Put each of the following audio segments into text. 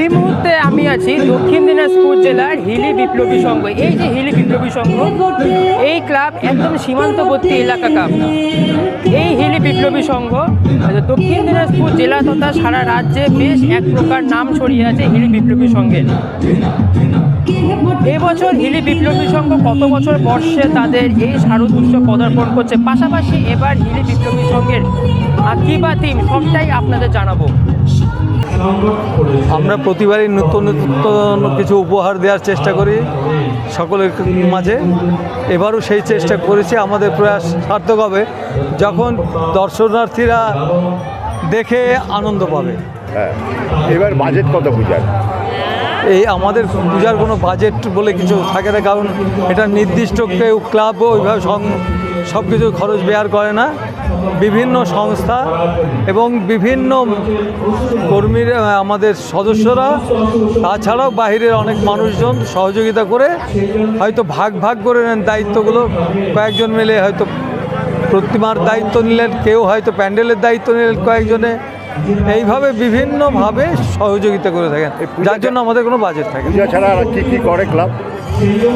এই মুহূর্তে আমি আছি দক্ষিণ দিনাজপুর জেলার হিলি বিপ্লবী সংঘ। এই যে হিলি বিপ্লবী সংঘ, এই ক্লাব একদম সীমান্তবর্তী এলাকা ক্লাব। এই হিলি বিপ্লবী সংঘ দক্ষিণ দিনাজপুর জেলা তথা সারা রাজ্যে বেশ এক প্রকার নাম ছড়িয়ে আছে হিলি বিপ্লবী সংঘের। এবছর হিলি বিপ্লবী সংঘ কত বছর বর্ষে তাদের এই শারদ উৎসব পদার্পণ করছে, পাশাপাশি এবার হিলি বিপ্লবী সংঘের কি বা থিম সবটাই আপনাদের জানাবো। আমরা প্রতিবারই নতুন নতুন কিছু উপহার দেওয়ার চেষ্টা করি সকলের মাঝে। এবারও সেই চেষ্টা করেছি। আমাদের প্রয়াস সার্থক হবে যখন দর্শনার্থীরা দেখে আনন্দ পাবে। হ্যাঁ, এবার বাজেট কত পূজার? এই আমাদের পূজার কোনো বাজেট বলে কিছু থাকে না, কারণ এটা নির্দিষ্ট কেউ ক্লাব ওইভাবে সব কিছু খরচ বেয়ার করে না। বিভিন্ন সংস্থা এবং বিভিন্ন কর্মীরা, আমাদের সদস্যরা, তাছাড়াও বাইরের অনেক মানুষজন সহযোগিতা করে হয়তো ভাগ ভাগ করে নেন দায়িত্বগুলো। কয়েকজন মিলে হয়তো প্রতিমার দায়িত্ব নিলেন, কেউ হয়তো প্যান্ডেলের দায়িত্ব নিলেন কয়েকজনে। এইভাবে বিভিন্নভাবে সহযোগিতা করে থাকেন, যার জন্য আমাদের কোনো বাজেট থাকে। পূজা ছাড়া আর কী করে ক্লাব?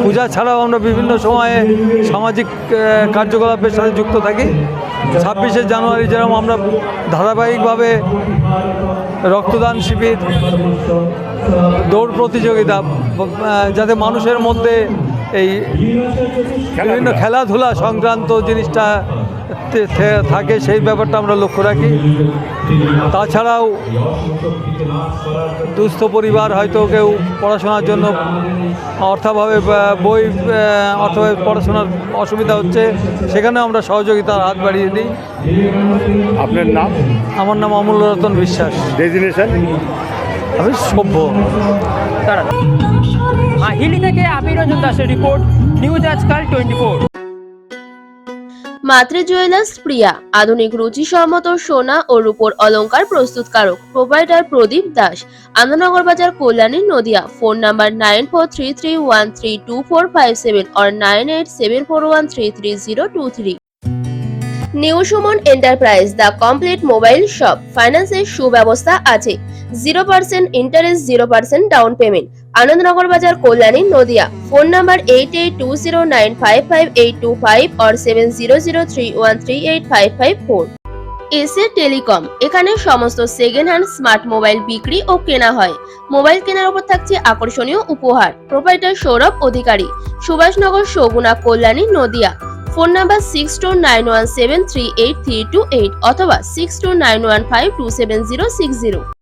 পূজা ছাড়াও আমরা বিভিন্ন সময়ে সামাজিক কার্যকলাপের সাথে যুক্ত থাকি। 26শে জানুয়ারি যেরকম আমরা ধারাবাহিকভাবে রক্তদান শিবির, দৌড় প্রতিযোগিতা, যাতে মানুষের মধ্যে এই বিভিন্ন খেলাধুলা সংক্রান্ত জিনিসটা থাকে, সেই ব্যাপারটা আমরা লক্ষ্য রাখি। তাছাড়াও দুস্থ পরিবার, হয়তো কেউ পড়াশোনার জন্য অর্থাভাবে অর্থাভাবে পড়াশোনার অসুবিধা হচ্ছে, সেখানেও আমরা সহযোগিতার হাত বাড়িয়ে দিই। আপনার নাম? আমার নাম অমূল্য রতন বিশ্বাস। ডেজিনেশন? আমি সভ্য। হিলি থেকে আবিরঞ্জন দাসের রিপোর্ট, নিউজ আজকাল 24। মাতৃ জুয়েলার্স প্রিয়া, আধুনিক রুচিসম্মত সোনা ও রূপোর অলংকার প্রস্তুতকারক। প্রোপাইটার প্রদীপ দাস, আনন্দনগর বাজার, কল্যাণী, নদিয়া। ফোন নাম্বার 9433132457 और 9874133023। New Suman enterprise, the complete mobile shop. ফাইন্যান্সের সুব্যবস্থা আছে। 0% ইন্টারেস্ট, 0% ডাউন পেমেন্ট। আনন্দনগর বাজার, কল্যাণী, নদিয়া। ফোন নাম্বার 8820955825 और 7003138554। এসএ টেলিকম, এখানে সমস্ত সেকেন্ড হ্যান্ড স্মার্ট মোবাইল বিক্রি ও কেনা হয়। মোবাইল কেনার উপর থাকছে আকর্ষণীয় উপহার। প্রোপাইটার সৌরভ অধিকারী, সুভাষনগর, সগুনা, কল্যাণী, নদিয়া। ফোন নাম্বার 6291738328 অথবা 6291527060।